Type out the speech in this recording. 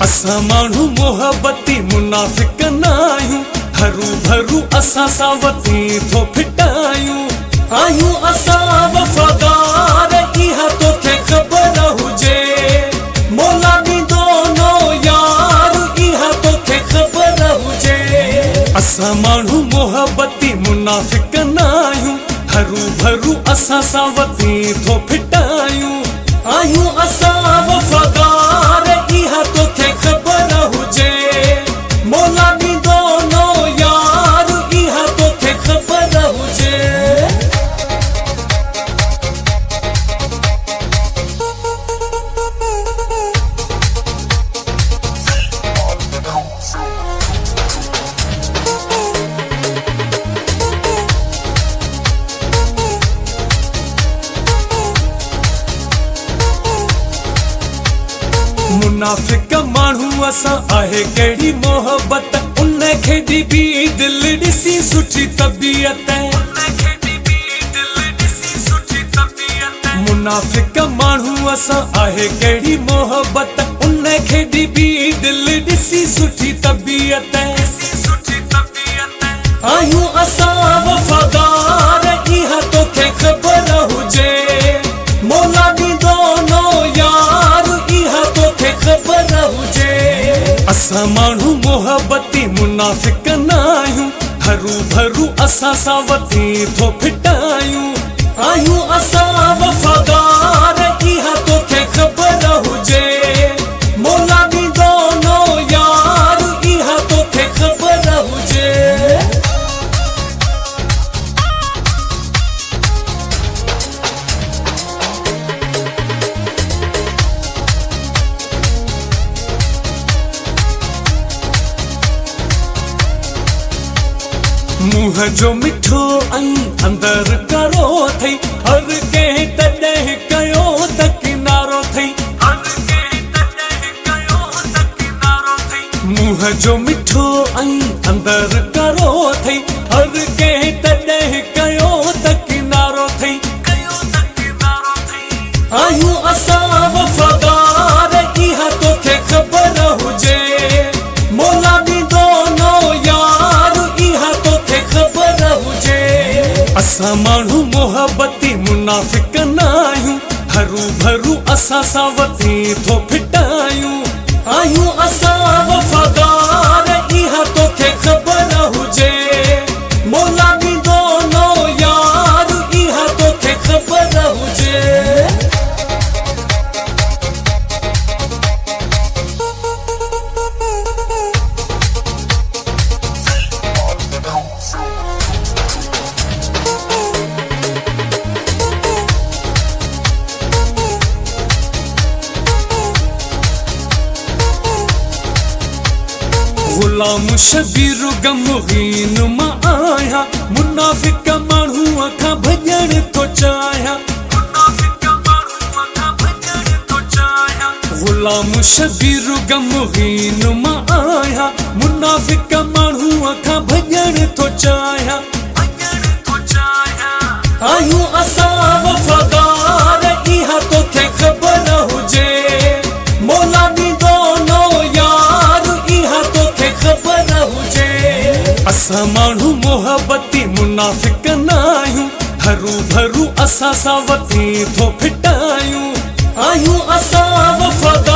असां माण्हू मोहब्बती मुनाफ़िक न आहियूं, हरू भरू असां सावती थो फिटायूं। आहियूं असां वफ़ादार, इहा तोखे ख़बर हुजे, मौला ॾींदो नो यार, इहा तोखे ख़बर हुजे। असां माण्हू मोहब्बती मुनाफ़िक न आहियूं, हरू भरू असां सावती थो फिटायूं। आहियूं असां वफ़ादार, इहा तोखे ख़बर हुजे, मौला ॾींदो नो यार, इहा तोखे ख़बर हुजे। मुनाफ़िक माण्हू असां आहे कहिड़ी मोहब्बत, उनखे बि दिल ॾिसी सुठी तबियत। मुनाफ़िक माण्हू असां आहे कहिड़ी मोहब्बत, उनखे बि दिल ॾिसी सुठी तबियत। आहियूं असां वफ़ादार, इहा तोखे ख़बर हुजे, मौला ॾींदो नो यार, इहा तोखे ख़बर हुजे। असां माण्हू मोहब्बती मुनाफ़िक न आहियूं, हरू भरू असां सावती थो फिटायूं। आहियूं असां वफ़ादार, इहा तोखे ख़बर हुजे, मौला ॾींदो नो यार, इहा तोखे ख़बर हुजे। मुंह जो मिठो ऐं अंदर करो थई, हर कंहिं तॾहिं कयो त किनारो थई। मुंह जो मिठो ऐं अंदर करो थई, हर कंहिं तॾहिं कयो त किनारो थई। आहियूं असां वफ़ादार, इहा तोखे ख़बर हुजे, मौला ॾींदो नो यार, इहा तोखे ख़बर हुजे। असां माण्हू मोहब्बती मुनाफ़िक न आहियूं, हरू भरू असां सावती थो फिटायूं। आहियूं असां वफ़ादार, इहा तोखे ख़बर हुजे, मौला ॾींदो नो यार, इहा तोखे ख़बर हुजे। ग़ुलाम शबीर गमगीन मां आहियां, मुनाफ़िक माण्हूअ खां भॼण थो चाहियां। ग़ुलाम शबीर गमगीन मां आहियां, मुनाफ़िक माण्हूअ खां भॼण थो चाहियां। आहियूं असां वफ़ादार, इहा तोखे ख़बर हुजे, मौला ॾींदो नो यार, इहा तोखे ख़बर हुजे। असां माण्हू मोहब्बती मुनाफ़िक न आहियूं, हरू भरू असां सावती थो फिटायूं। आहियूं असां वफ़ादार।